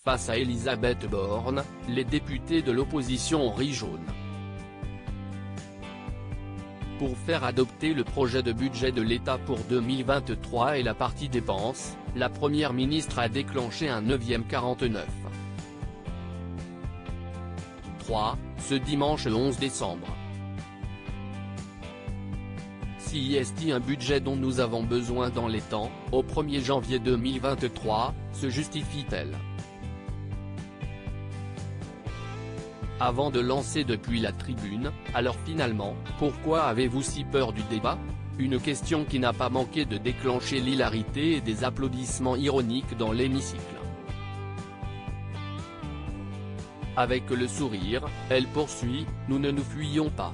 Face à Elisabeth Borne, les députés de l'opposition ont ri jaune. Pour faire adopter le projet de budget de l'État pour 2023 et la partie dépenses, la Première ministre a déclenché un 9e 49. 3, ce dimanche 11 décembre. Si est un budget dont nous avons besoin dans les temps, au 1er janvier 2023, se justifie-t-elle? Avant de lancer depuis la tribune, alors finalement, pourquoi avez-vous si peur du débat? Une question qui n'a pas manqué de déclencher l'hilarité et des applaudissements ironiques dans l'hémicycle. Avec le sourire, elle poursuit, nous ne nous fuyons pas.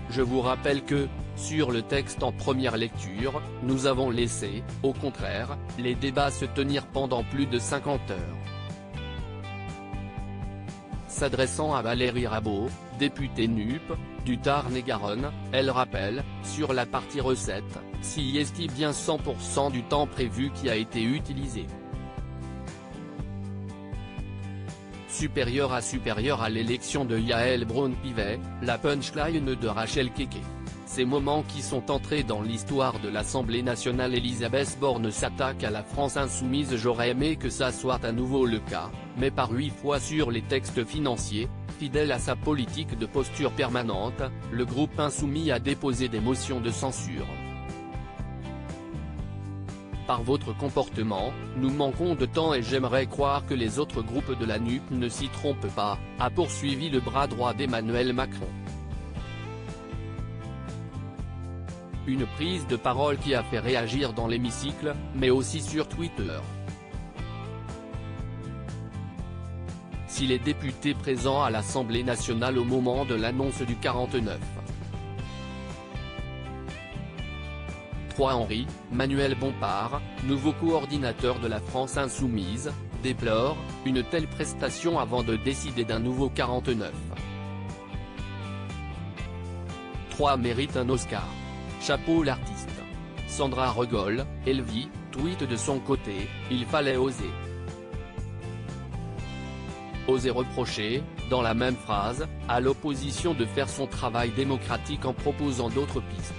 Je vous rappelle que, sur le texte en première lecture, nous avons laissé, au contraire, les débats se tenir pendant plus de 50 heures. S'adressant à Valérie Rabault, députée NUP, du Tarn-et-Garonne, elle rappelle, sur la partie recettes, si est bien 100% du temps prévu qui a été utilisé. Supérieur à l'élection de Yael Braun-Pivet, la punchline de Rachel Keke. Ces moments qui sont entrés dans l'histoire de l'Assemblée nationale. Elisabeth Borne s'attaque à la France insoumise. J'aurais aimé que ça soit à nouveau le cas, mais par 8 fois sur les textes financiers, fidèle à sa politique de posture permanente, le groupe insoumis a déposé des motions de censure. Par votre comportement, nous manquons de temps et j'aimerais croire que les autres groupes de la NUP ne s'y trompent pas, a poursuivi le bras droit d'Emmanuel Macron. Une prise de parole qui a fait réagir dans l'hémicycle, mais aussi sur Twitter. Si les députés présents à l'Assemblée nationale au moment de l'annonce du 49. 3 Henri, Manuel Bompard, nouveau coordinateur de la France insoumise, déplore une telle prestation avant de décider d'un nouveau 49. 3 mérite un Oscar. Chapeau l'artiste. Sandra Regol, Elvie, tweet de son côté, il fallait oser. Oser reprocher, dans la même phrase, à l'opposition de faire son travail démocratique en proposant d'autres pistes.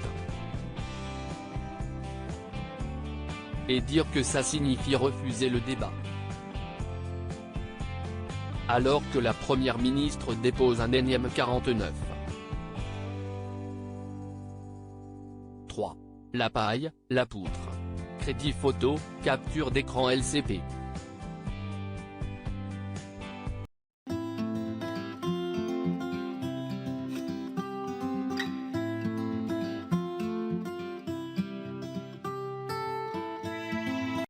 Et dire que ça signifie refuser le débat. Alors que la Première ministre dépose un énième 49. 3. La paille, la poutre. Crédit photo, capture d'écran LCP.